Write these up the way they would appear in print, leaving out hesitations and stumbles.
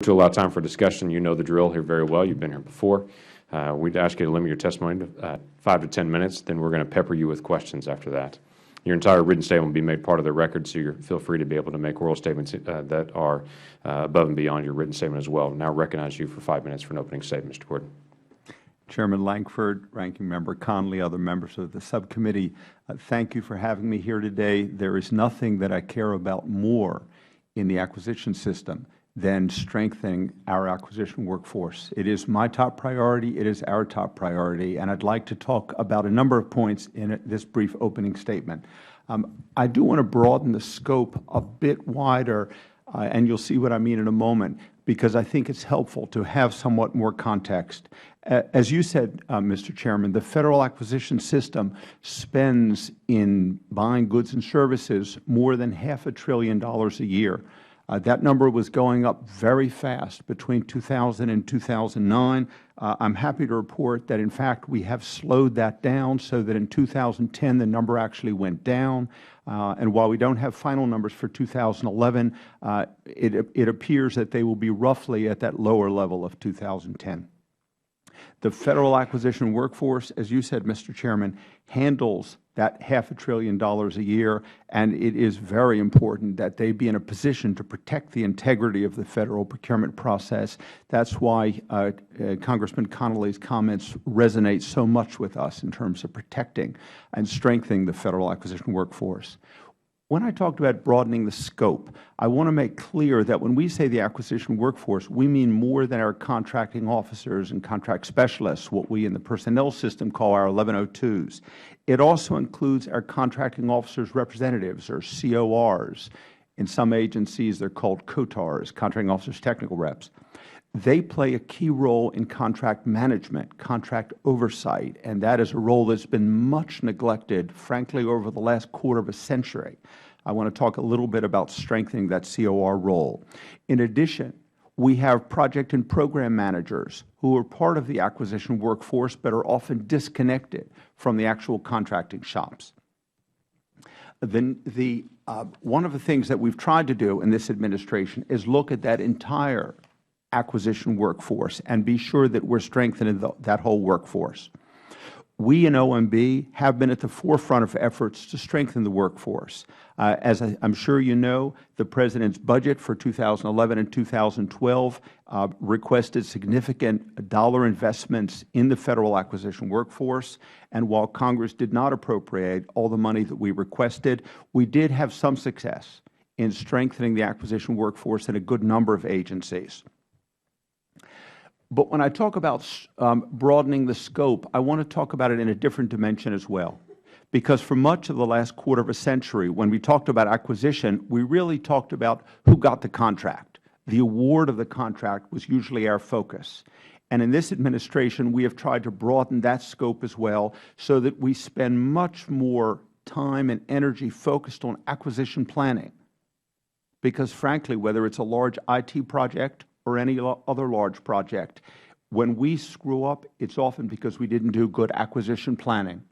To allow time for discussion, you know the drill here very well. You've been here before. We'd ask you to limit your testimony to 5 to 10 minutes. Then we're going to pepper you with questions after that. Your entire written statement will be made part of the record, so you feel free to be able to make oral statements that are above and beyond your written statement as well. Now recognize you for 5 minutes for an opening statement, Mr. Gordon. Chairman Lankford, Ranking Member Connolly, other members of the subcommittee, thank you for having me here today. There is nothing that I care about more in the acquisition system than strengthening our acquisition workforce. It is my top priority. It is our top priority. And I'd like to talk about a number of points in this brief opening statement. I do want to broaden the scope a bit wider, and you'll see what I mean in a moment, because I think it's helpful to have somewhat more context. As you said, Mr. Chairman, the Federal acquisition system spends in buying goods and services more than $500 billion a year. That number was going up very fast between 2000 and 2009. I'm happy to report that, in fact, we have slowed that down so that in 2010 the number actually went down. And while we don't have final numbers for 2011, it appears that they will be roughly at that lower level of 2010. The Federal acquisition workforce, as you said, Mr. Chairman, handles that $500 billion a year, and it is very important that they be in a position to protect the integrity of the Federal procurement process. That's why Congressman Connolly's comments resonate so much with us in terms of protecting and strengthening the Federal acquisition workforce. When I talked about broadening the scope, I want to make clear that when we say the acquisition workforce, we mean more than our contracting officers and contract specialists, what we in the personnel system call our 1102s. It also includes our contracting officers' representatives, or CORs. In some agencies, they're called COTARs, contracting officers' technical reps. They play a key role in contract management, contract oversight, and that is a role that's been much neglected, frankly, over the last quarter of a century. I want to talk a little bit about strengthening that COR role. In addition, we have project and program managers who are part of the acquisition workforce but are often disconnected from the actual contracting shops. One of the things that we've tried to do in this administration is look at that entire acquisition workforce and be sure that we're strengthening that whole workforce. We in OMB have been at the forefront of efforts to strengthen the workforce. As I'm sure you know, the President's budget for 2011 and 2012 requested significant dollar investments in the Federal acquisition workforce. And while Congress did not appropriate all the money that we requested, we did have some success in strengthening the acquisition workforce in a good number of agencies. But when I talk about broadening the scope, I want to talk about it in a different dimension as well. Because for much of the last quarter of a century, when we talked about acquisition, we really talked about who got the contract. The award of the contract was usually our focus. And in this administration, we have tried to broaden that scope as well so that we spend much more time and energy focused on acquisition planning. Because frankly, whether it's a large IT project or any other large project, when we screw up, it's often because we didn't do good acquisition planning.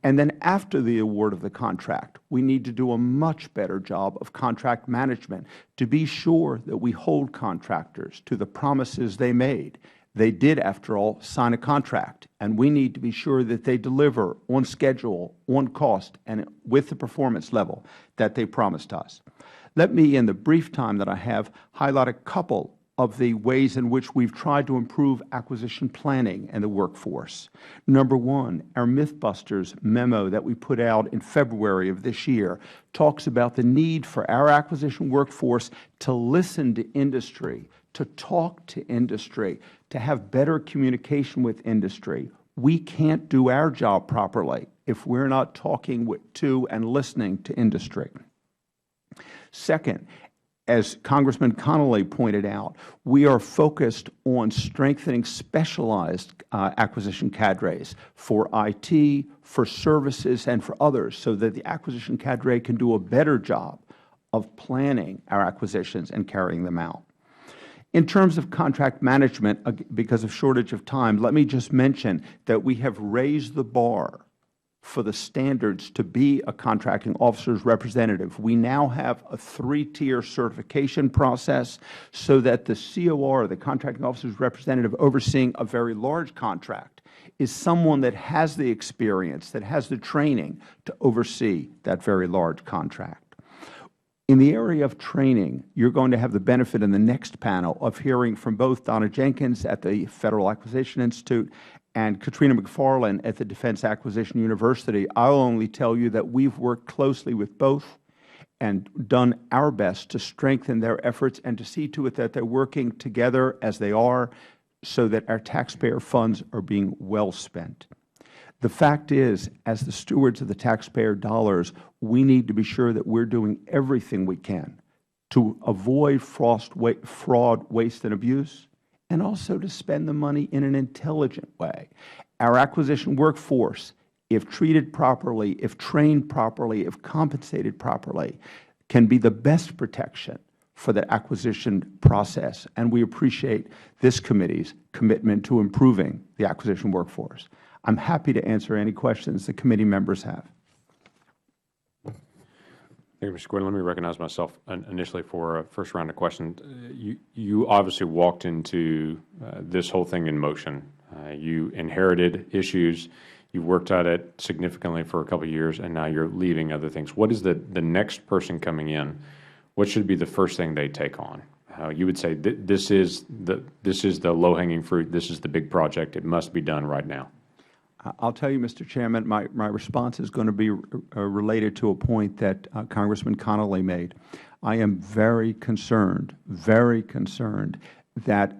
And then after the award of the contract, we need to do a much better job of contract management to be sure that we hold contractors to the promises they made. They did, after all, sign a contract, and we need to be sure that they deliver on schedule, on cost, and with the performance level that they promised us. Let me, in the brief time that I have, highlight a couple of the ways in which we've tried to improve acquisition planning and the workforce. Number one, our Mythbusters memo that we put out in February of this year talks about the need for our acquisition workforce to listen to industry, to talk to industry, to have better communication with industry. We can't do our job properly if we're not talking to and listening to industry. Second, as Congressman Connolly pointed out, we are focused on strengthening specialized acquisition cadres for IT, for services, and for others so that the acquisition cadre can do a better job of planning our acquisitions and carrying them out. In terms of contract management, because of shortage of time, let me just mention that we have raised the bar for the standards to be a contracting officer's representative. We now have a 3-tier certification process so that the COR, the contracting officer's representative overseeing a very large contract, is someone that has the experience, that has the training to oversee that very large contract. In the area of training, you are going to have the benefit in the next panel of hearing from both Donna Jenkins at the Federal Acquisition Institute and Katrina McFarland at the Defense Acquisition University. I will only tell you that we have worked closely with both and done our best to strengthen their efforts and to see to it that they are working together as they are so that our taxpayer funds are being well spent. The fact is, as the stewards of the taxpayer dollars, we need to be sure that we are doing everything we can to avoid fraud, waste, and abuse, and also to spend the money in an intelligent way. Our acquisition workforce, if treated properly, if trained properly, if compensated properly, can be the best protection for the acquisition process, and we appreciate this committee's commitment to improving the acquisition workforce. I am happy to answer any questions the committee members have. Thank you, Mr. Quinn. Let me recognize myself initially for a first round of questions. You obviously walked into this whole thing in motion. You inherited issues. You worked at it significantly for a couple of years, and now you are leaving other things. What is the next person coming in? What should be the first thing they take on? You would say this is the low-hanging fruit. This is the big project. It must be done right now. I will tell you, Mr. Chairman, my response is going to be related to a point that Congressman Connolly made. I am very concerned that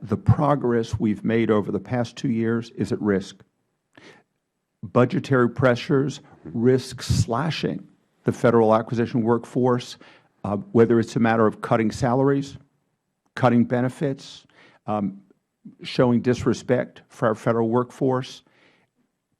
the progress we have made over the past 2 years is at risk. Budgetary pressures risk slashing the Federal acquisition workforce, whether it is a matter of cutting salaries, cutting benefits, showing disrespect for our Federal workforce,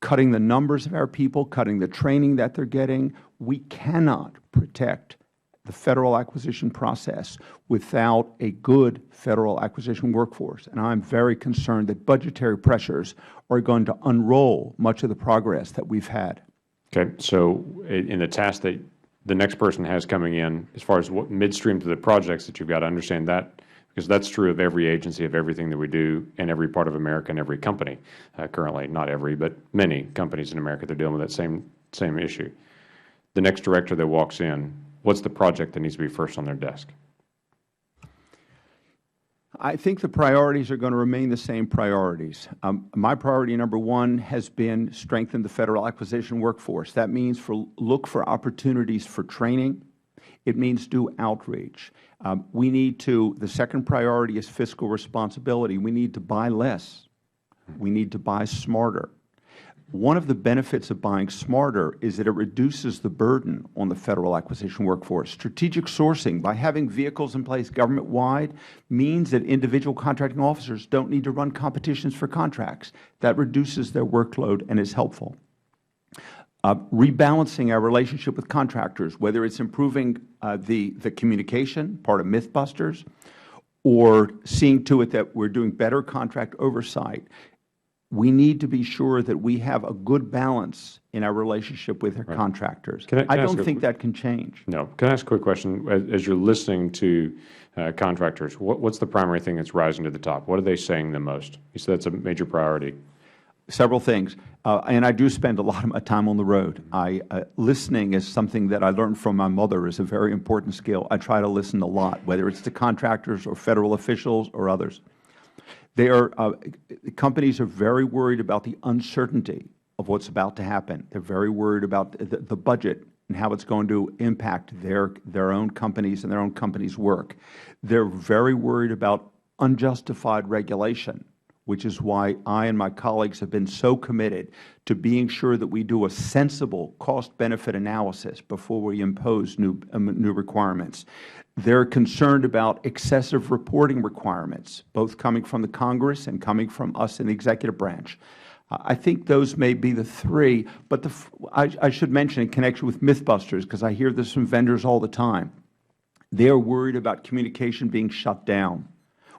cutting the numbers of our people, cutting the training that they are getting. We cannot protect the Federal acquisition process without a good Federal acquisition workforce. And I am very concerned that budgetary pressures are going to unroll much of the progress that we have had. Okay. So in the task that the next person has coming in, as far as what midstream to the projects that you have got to understand that, because that's true of every agency, of everything that we do in every part of America and every company currently. Not every, but many companies in America, they're dealing with that same issue. The next director that walks in, what's the project that needs to be first on their desk? I think the priorities are going to remain the same priorities. My priority number 1 has been strengthen the Federal acquisition workforce. That means look for opportunities for training. It means do outreach. The second priority is fiscal responsibility. We need to buy less. We need to buy smarter. One of the benefits of buying smarter is that it reduces the burden on the Federal acquisition workforce. Strategic sourcing, by having vehicles in place government-wide, means that individual contracting officers don't need to run competitions for contracts. That reduces their workload and is helpful. Rebalancing our relationship with contractors, whether it's improving the communication, part of Mythbusters, or seeing to it that we're doing better contract oversight. We need to be sure that we have a good balance in our relationship with our contractors. I don't think that can change. No. Can I ask a quick question? As you're listening to contractors, what's the primary thing that's rising to the top? What are they saying the most? You said that's a major priority. Several things. And I do spend a lot of my time on the road. Listening is something that I learned from my mother is a very important skill. I try to listen a lot, whether it's to contractors or Federal officials or others. Companies are very worried about the uncertainty of what's about to happen. They're very worried about the budget and how it's going to impact their own companies and their own companies' work. They're very worried about unjustified regulation, which is why I and my colleagues have been so committed to being sure that we do a sensible cost-benefit analysis before we impose new requirements. They're concerned about excessive reporting requirements, both coming from the Congress and coming from us in the executive branch. I think those may be the three, but I should mention in connection with Mythbusters, because I hear this from vendors all the time, they are worried about communication being shut down.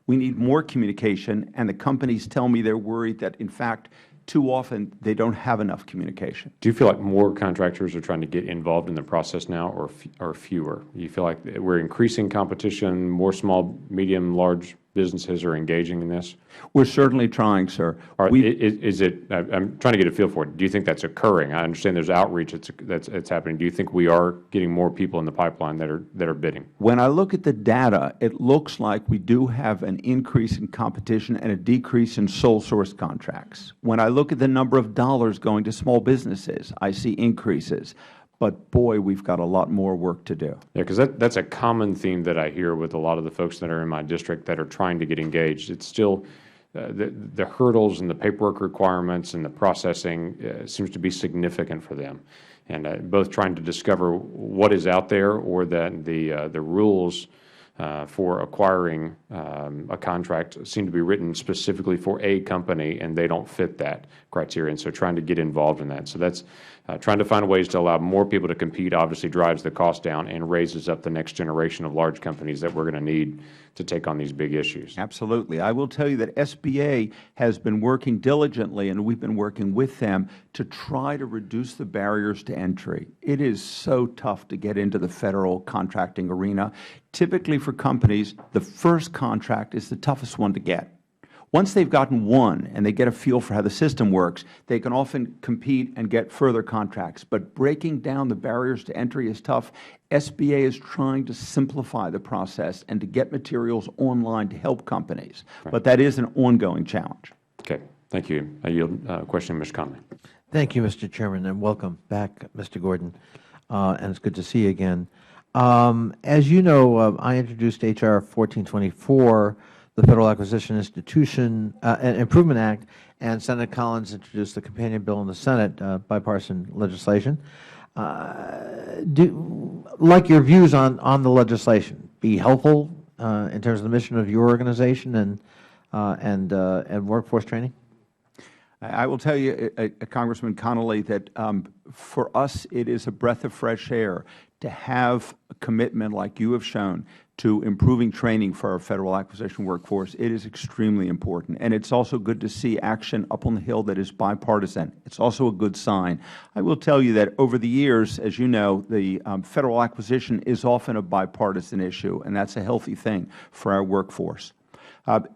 We need more communication, and the companies tell me they're worried that, in fact, too often they don't have enough communication. Do you feel like more contractors are trying to get involved in the process now, or fewer? Do you feel like we're increasing competition, more small, medium, large businesses are engaging in this? We're certainly trying, sir. Is it, I'm trying to get a feel for it. Do you think that's occurring? I understand there's outreach that's happening. Do you think we are getting more people in the pipeline that are bidding? When I look at the data, it looks like we do have an increase in competition and a decrease in sole source contracts. When I look at the number of dollars going to small businesses, I see increases. But boy, we've got a lot more work to do. Yeah, because that's a common theme that I hear with a lot of the folks that are in my district that are trying to get engaged. It's still the hurdles and the paperwork requirements and the processing seems to be significant for them, and both trying to discover what is out there, or that the rules for acquiring a contract seem to be written specifically for a company, and they don't fit that criteria. And so trying to get involved in that. So that's trying to find ways to allow more people to compete obviously drives the cost down and raises up the next generation of large companies that we're going to need to take on these big issues. Absolutely. I will tell you that SBA has been working diligently, and we've been working with them to try to reduce the barriers to entry. It is so tough to get into the Federal contracting arena. Typically for companies, the first contract is the toughest one to get. Once they've gotten one and they get a feel for how the system works, they can often compete and get further contracts. But breaking down the barriers to entry is tough. SBA is trying to simplify the process and to get materials online to help companies. Right. But that is an ongoing challenge. Okay. Thank you. I yield question to Mr. Conley. Thank you, Mr. Chairman, and welcome back, Mr. Gordon. And it's good to see you again. As you know, I introduced H.R. 1424, the Federal Acquisition Institution Improvement Act, and Senator Collins introduced the companion bill in the Senate, bipartisan legislation. Like your views on the legislation, be helpful in terms of the mission of your organization and workforce training? I will tell you, Congressman Connolly, that for us it is a breath of fresh air to have a commitment like you have shown to improving training for our Federal acquisition workforce. It is extremely important. And it is also good to see action up on the Hill that is bipartisan. It is also a good sign. I will tell you that over the years, as you know, the Federal acquisition is often a bipartisan issue, and that is a healthy thing for our workforce.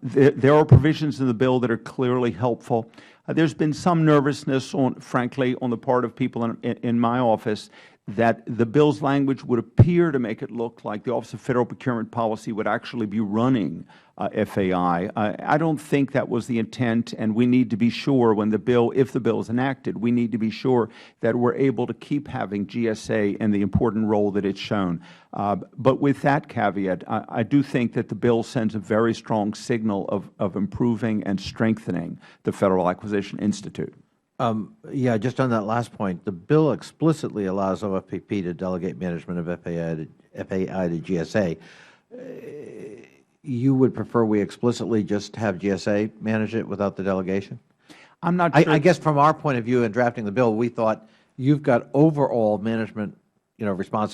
There are provisions in the bill that are clearly helpful. There has been some nervousness, frankly, on the part of people in my office that the bill's language would appear to make it look like the Office of Federal Procurement Policy would actually be running FAI. I don't think that was the intent, and we need to be sure when the bill, if the bill is enacted, we need to be sure that we're able to keep having GSA and the important role that it's shown. But with that caveat, I do think that the bill sends a very strong signal of improving and strengthening the Federal Acquisition Institute. Yeah, just on that last point, the bill explicitly allows OFPP to delegate management of FAI to GSA. You would prefer we explicitly just have GSA manage it without the delegation? I'm not sure. I guess from our point of view in drafting the bill, we thought you've got overall management, responsibility